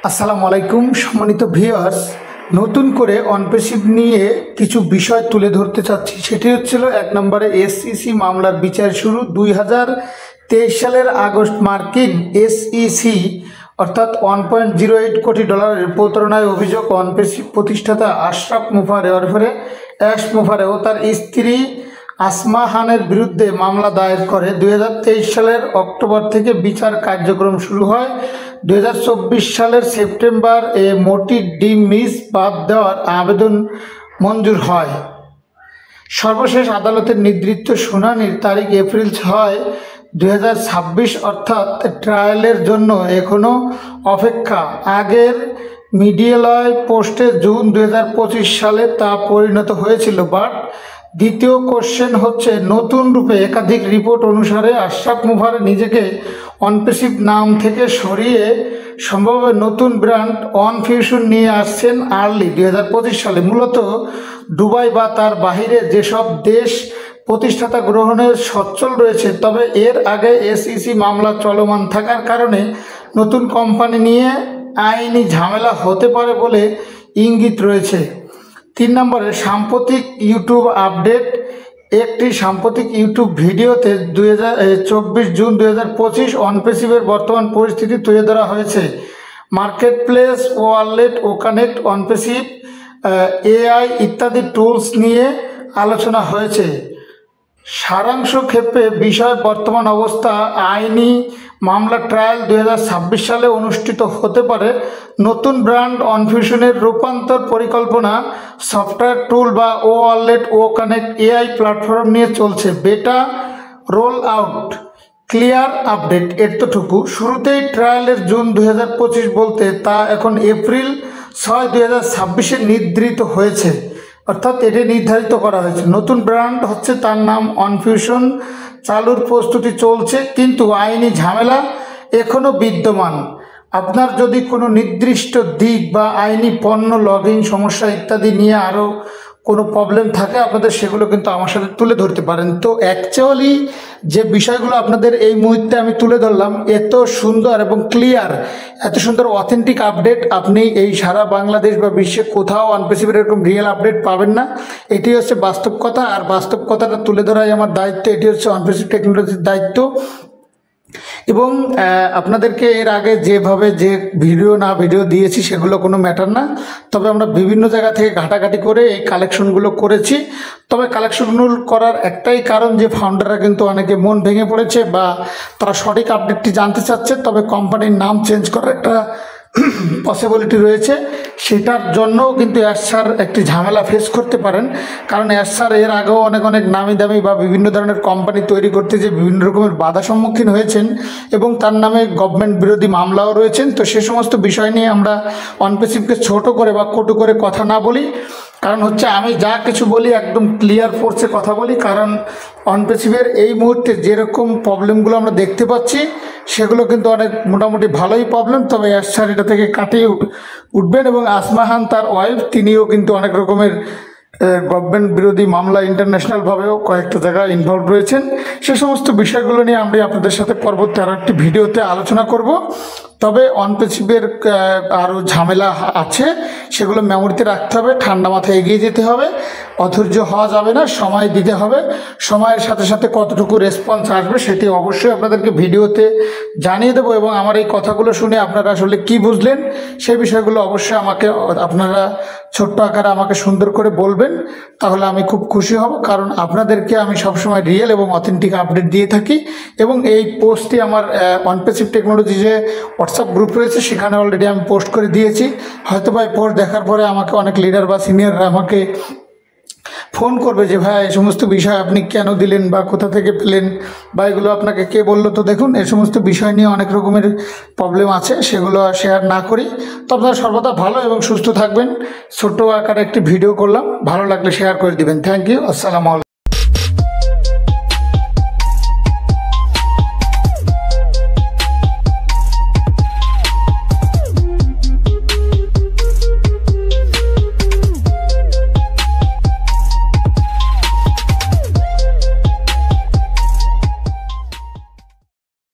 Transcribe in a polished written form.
আসসালামু আলাইকুম সম্মানিত ভিউয়ার্স, নতুন করে অনপেসিভ নিয়ে কিছু বিষয় তুলে ধরতে চাচ্ছি। সেটি হচ্ছিল এক নম্বরে এসইসি মামলার বিচার শুরু। 2023 সালের আগস্ট মার্কিন এসইসি অর্থাৎ $1.08 কোটি প্রতারণায় অভিযোগ অনপেসিভ প্রতিষ্ঠাতা আশরাফ অ্যাশ মুফারে ও তার স্ত্রী আসমা হানের বিরুদ্ধে মামলা দায়ের করে। 2023 সালের অক্টোবর থেকে বিচার কার্যক্রম শুরু হয়। 2024 সালের সেপ্টেম্বর মোটি ডিমিস বাদ দেওয়ার আবেদন মঞ্জুর হয়। সর্বশেষ আদালতের নির্ধারিত শুনানির তারিখ এপ্রিল 6, 2026 অর্থাৎ ট্রায়ালের জন্য এখনও অপেক্ষা। আগের মিডিয়ালয় পোস্টে জুন 2025 সালে তা পরিণত হয়েছিল। বাট দ্বিতীয় কোশ্চেন হচ্ছে, নতুন রূপে একাধিক রিপোর্ট অনুসারে আশরাফ মুফারে নিজেকে অনপেসিভ নাম থেকে সরিয়ে সম্ভবত নতুন ব্র্যান্ড অনফিউশন নিয়ে আসছেন আর্লি 2025 সালে। মূলত দুবাই বা তার বাহিরে যেসব দেশ প্রতিষ্ঠাতা গ্রহণের সচ্ছল রয়েছে, তবে এর আগে এসইসি মামলা চলমান থাকার কারণে নতুন কোম্পানি নিয়ে আইনি ঝামেলা হতে পারে বলে ইঙ্গিত রয়েছে। 3 নম্বরে সাম্প্রতিক ইউটিউব আপডেট। একটি সাম্প্রতিক ইউটিউব ভিডিওতে 24 জুন 2025 অনপেসিভের বর্তমান পরিস্থিতি তুলে ধরা হয়েছে। Marketplace, wallet, connect, Onpassive, AI ইত্যাদি টুলস নিয়ে আলোচনা হয়েছে। সারাংশ ক্ষেপে বিষয় বর্তমান অবস্থা, আইনি মামলা ট্রায়াল 2026 সালে অনুষ্ঠিত হতে পারে। নতুন ব্র্যান্ড অনফিউশনের রূপান্তর পরিকল্পনা সফটওয়্যার টুল বা ওয়ালেট, কানেক্ট, এআই প্ল্যাটফর্ম নিয়ে চলছে। বেটা রোল আউট, ক্লিয়ার আপডেট। এতটুকু শুরুতেই ট্রায়ালের জুন 2025 বলতে তা এখন এপ্রিল 6, 2026 নির্ধারিত হয়েছে, অর্থাৎ এটি নির্ধারিত করা হয়েছে। নতুন ব্র্যান্ড হচ্ছে তার নাম অনফিউশন। চালুর প্রস্তুতি চলছে, কিন্তু আইনি ঝামেলা এখনও বিদ্যমান। আপনার যদি কোনো নির্দিষ্ট দিক বা আইনি পণ্য লগইন সমস্যা ইত্যাদি নিয়ে আরও কোনো প্রবলেম থাকে, আপনাদের সেগুলো কিন্তু আমার সাথে তুলে ধরতে পারেন। তো অ্যাকচুয়ালি যে বিষয়গুলো আপনাদের এই মুহূর্তে আমি তুলে ধরলাম, এত সুন্দর এবং ক্লিয়ার, এত সুন্দর অথেন্টিক আপডেট আপনি এই সারা বাংলাদেশ বা বিশ্বে কোথাও অনপেসিভের এরকম রিয়েল আপডেট পাবেন না। এটি হচ্ছে বাস্তব কথা, আর বাস্তব কথাটা তুলে ধরাই আমার দায়িত্ব। এটি হচ্ছে অনপেসিভ টেকনোলজির দায়িত্ব। এবং আপনাদেরকে এর আগে যেভাবে যে ভিডিও দিয়েছি সেগুলো কোনো ম্যাটার না, তবে আমরা বিভিন্ন জায়গা থেকে ঘাটাঘাটি করে এই কালেকশনগুলো করেছি। তবে কালেকশনগুলো করার একটাই কারণ যে ফাউন্ডাররা কিন্তু অনেকে মন ভেঙে পড়েছে বা তারা সঠিক আপডেটটি জানতে চাচ্ছে, তবে কোম্পানির নাম চেঞ্জ করার একটা পসিবিলিটি রয়েছে। সেটার জন্যও কিন্তু অ্যাশ স্যার একটি ঝামেলা ফেস করতে পারেন, কারণ অ্যাশ স্যার এর আগেও অনেক নামি দামি বা বিভিন্ন ধরনের কোম্পানি তৈরি করতে যে বিভিন্ন রকমের বাধা সম্মুখীন হয়েছেন এবং তার নামে গভর্নমেন্ট বিরোধী মামলাও রয়েছেন। তো সে সমস্ত বিষয় নিয়ে আমরা অনপেসিভকে ছোট করে বা কটু করে কথা না বলি, কারণ হচ্ছে আমি যা কিছু বলি একদম ক্লিয়ার ফোর্সে কথা বলি। কারণ অনপেসিভের এই মুহূর্তে যেরকম প্রবলেমগুলো আমরা দেখতে পাচ্ছি সেগুলো কিন্তু অনেক মোটামুটি ভালোই প্রবলেম, তবে অ্যাশ স্যার এটা থেকে কাটিয়ে উঠবেন। এবং আসমা হান তার ওয়াইফ, তিনিও কিন্তু অনেক রকমের গভর্নমেন্ট বিরোধী মামলা ইন্টারন্যাশনালভাবেও কয়েকটা জায়গায় ইনভলভ রয়েছেন। সে সমস্ত বিষয়গুলো নিয়ে আমি আপনাদের সাথে পরবর্তী আরও একটি ভিডিওতে আলোচনা করব। তবে অনপেসিভের আরও ঝামেলা আছে, সেগুলো মেমোরিতে রাখতে হবে, ঠান্ডা মাথায় এগিয়ে যেতে হবে, অধৈর্য হওয়া যাবে না, সময় দিতে হবে। সময়ের সাথে সাথে কতটুকু রেসপন্স আসবে সেটি অবশ্যই আপনাদেরকে ভিডিওতে জানিয়ে দেবো। এবং আমার এই কথাগুলো শুনে আপনারা আসলে কি বুঝলেন সেই বিষয়গুলো অবশ্যই আপনারা ছোট্ট আকারে আমাকে সুন্দর করে বলবেন, তাহলে আমি খুব খুশি হব। কারণ আপনাদেরকে আমি সবসময় রিয়েল এবং অথেন্টিক আপডেট দিয়ে থাকি। এবং এই পোস্টটি আমার অনপেসিভ টেকনোলজি যে হোয়াটসঅ্যাপ গ্রুপ রয়েছে সেখানে অলরেডি আমি পোস্ট করে দিয়েছি। হয়তো বা এই পোস্ট দেখার পরে আমাকে অনেক লিডার বা সিনিয়ররা আমাকে ফোন করবে যে ভাই এই সমস্ত বিষয় আপনি কেন দিলেন বা কোথা থেকে পেলেন বা এগুলো আপনাকে কে বললো। তো দেখুন, এই সমস্ত বিষয় নিয়ে অনেক রকমের প্রবলেম আছে, সেগুলো শেয়ার না করি। তো আপনারা সর্বদা ভালো এবং সুস্থ থাকবেন। ছোট্ট আকারে একটি ভিডিও করলাম, ভালো লাগলে শেয়ার করে দিবেন। Thank you. আসসালামু আলাইকুম।